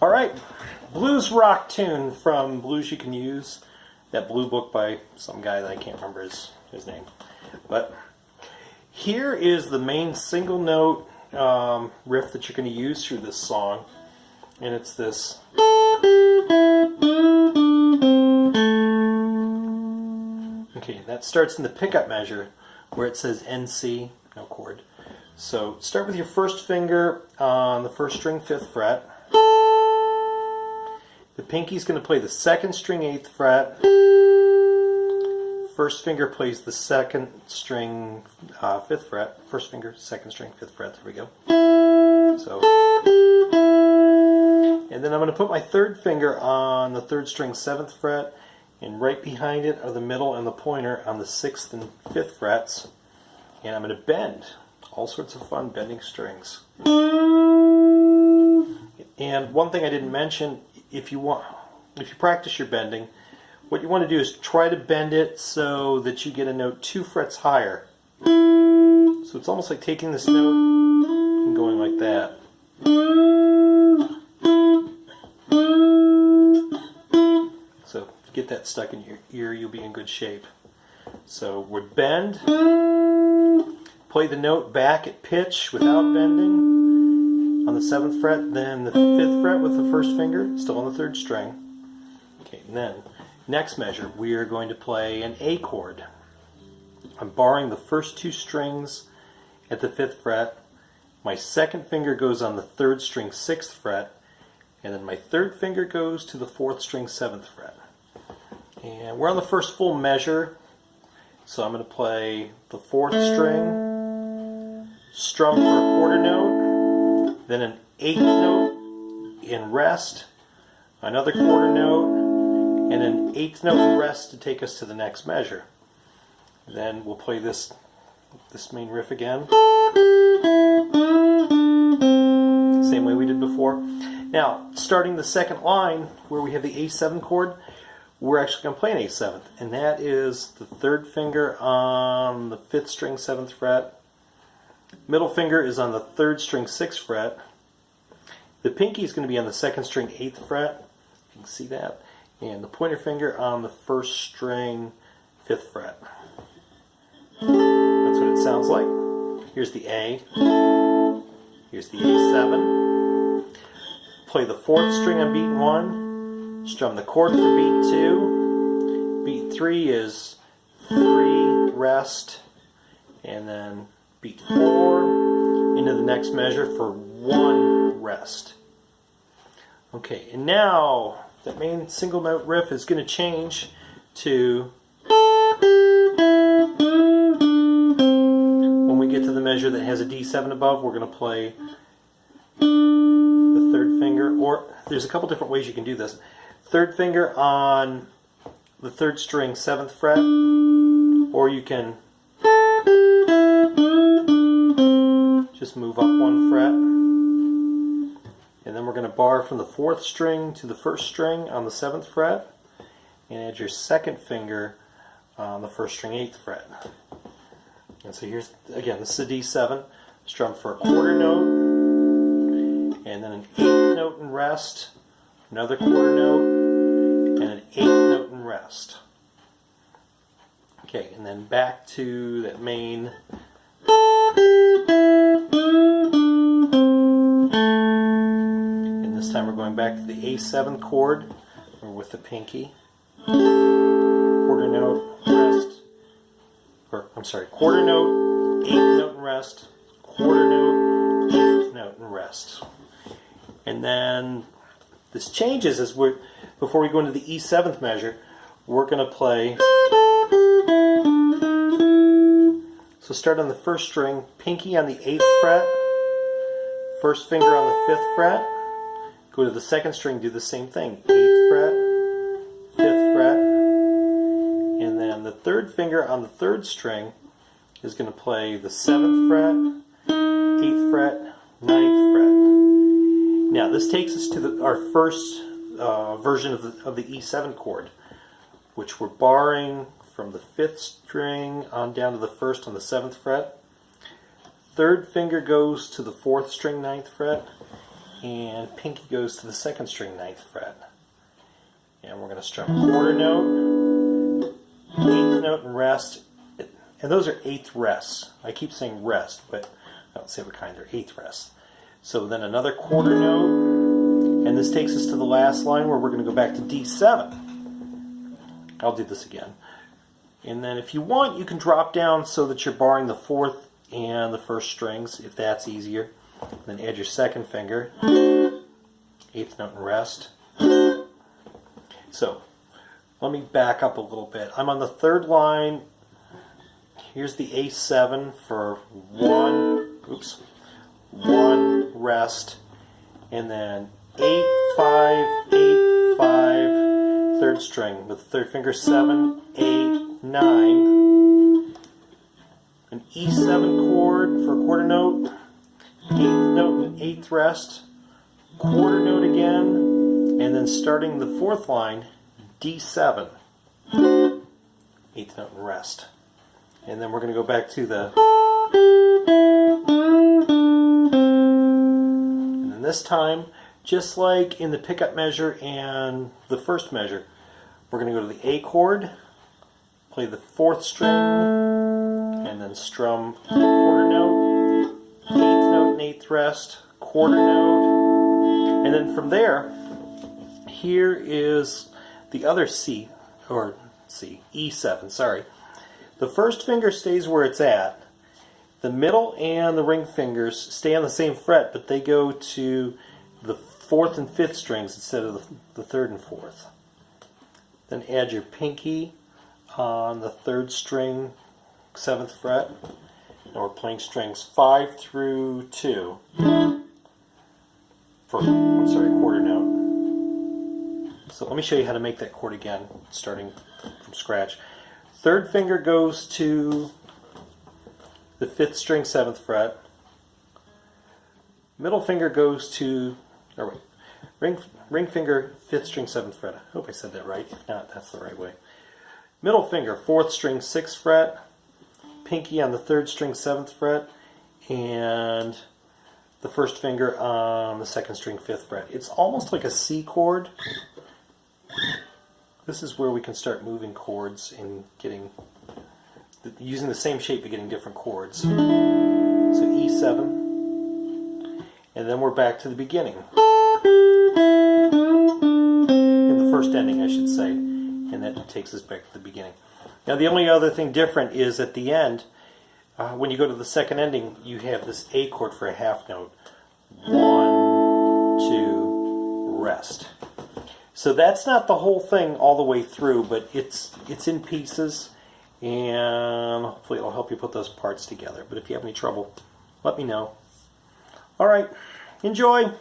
All right, blues rock tune from Blues You Can Use. That blue book by some guy that I can't remember his name. But here is the main single note riff that you're going to use through this song. And it's this. Okay, that starts in the pickup measure where it says NC, no chord. So start with your first finger on the first string 5th fret. The pinky's going to play the 2nd string 8th fret. First finger plays the 2nd string 5th fret. First finger, 2nd string 5th fret. There we go. So, and then I'm going to put my 3rd finger on the 3rd string 7th fret, and right behind it are the middle and the pointer on the 6th and 5th frets. And I'm going to bend. All sorts of fun bending strings. And one thing I didn't mention, if you practice your bending, what you want to do is try to bend it so that you get a note 2 frets higher. So it's almost like taking this note and going like that. So if you get that stuck in your ear, you'll be in good shape. So we're bend, play the note back at pitch without bending on the 7th fret, then the 5th fret with the first finger, still on the 3rd string. Okay, and then next measure, we are going to play an A chord. I'm barring the first 2 strings at the 5th fret. My 2nd finger goes on the 3rd string 6th fret, and then my 3rd finger goes to the 4th string 7th fret. And we're on the first full measure, so I'm going to play the 4th string, strum for a quarter note, then an 8th note in rest, another quarter note, and an 8th note in rest to take us to the next measure. Then we'll play this main riff again, same way we did before. Now, starting the second line where we have the A7 chord, we're actually going to play an A7th, and that is the 3rd finger on the 5th string 7th fret. Middle finger is on the 3rd string 6th fret. The pinky is going to be on the 2nd string 8th fret. You can see that. And the pointer finger on the 1st string 5th fret. That's what it sounds like. Here's the A. Here's the A7. Play the 4th string on beat 1. Strum the chord for beat 2. Beat 3 is 3, rest, and then beat 4 into the next measure for 1 rest. Okay, and now that main single note riff is going to change to, when we get to the measure that has a D7 above, we're going to play the 3rd finger, or there's a couple different ways you can do this. 3rd finger on the 3rd string 7th fret, or you can just move up 1 fret, and then we're going to bar from the 4th string to the 1st string on the 7th fret, and add your 2nd finger on the 1st string 8th fret. And so here's, again, this is a D7, strum for a quarter note, and then an 8th note in rest, another quarter note, and an 8th note in rest. Okay, and then back to that main. And this time we're going back to the A7 chord, or with the pinky. Quarter note, rest. Or, I'm sorry, quarter note, 8th note in rest, quarter note, 8th note in rest. And then this changes as before we go into the E7th measure, we're going to play. So start on the 1st string, pinky on the 8th fret, 1st finger on the 5th fret, go to the 2nd string, do the same thing, 8th fret, 5th fret, and then the 3rd finger on the 3rd string is going to play the 7th fret, 8th fret, 9th fret. Now this takes us to our first version of the E7 chord, which we're barring from the 5th string on down to the 1st on the 7th fret. 3rd finger goes to the 4th string 9th fret. and pinky goes to the second string 9th fret. And we're going to strum a quarter note, 8th note, and rest. And those are 8th rests. I keep saying rest, but I don't say what kind. They're 8th rests. So then another quarter note, and this takes us to the last line where we're going to go back to D7. I'll do this again. And then if you want, you can drop down so that you're barring the 4th and the 1st strings, if that's easier. Then add your 2nd finger, 8th note, and rest. So, let me back up a little bit. I'm on the 3rd line. Here's the A7 for 1 rest, and then 8, 5, 8, 5, 3rd string with the 3rd finger, 7, 8, 9, an E7 chord for a quarter note, 8th note and 8th rest, quarter note again, and then starting the 4th line, D7, 8th note and rest. And then we're going to go back to the, and then this time, just like in the pickup measure and the first measure, we're going to go to the A chord, play the 4th string, and then strum quarter note, 8th note and 8th rest, quarter note, and then from there, here is the other C, or C, E7, sorry. The 1st finger stays where it's at. The middle and the ring fingers stay on the same fret, but they go to the 4th and 5th strings instead of the 3rd and 4th. Then add your pinky on the 3rd string, 7th fret. Now we're playing strings 5 through 2 for, quarter note. So let me show you how to make that chord again, starting from scratch. 3rd finger goes to the 5th string, 7th fret. Middle finger goes to, ring finger, 5th string, 7th fret. I hope I said that right. If not, that's the right way. Middle finger, 4th string, 6th fret. Pinky on the 3rd string, 7th fret. And the 1st finger on the 2nd string, 5th fret. It's almost like a C chord. This is where we can start moving chords and using the same shape but getting different chords. So E7, and then we're back to the beginning. In the first ending, I should say, and that takes us back to the beginning. Now the only other thing different is at the end, when you go to the second ending, you have this A chord for a half note. 1, 2, rest. So that's not the whole thing all the way through, but it's in pieces, and hopefully it'll help you put those parts together. But if you have any trouble, let me know. All right, enjoy!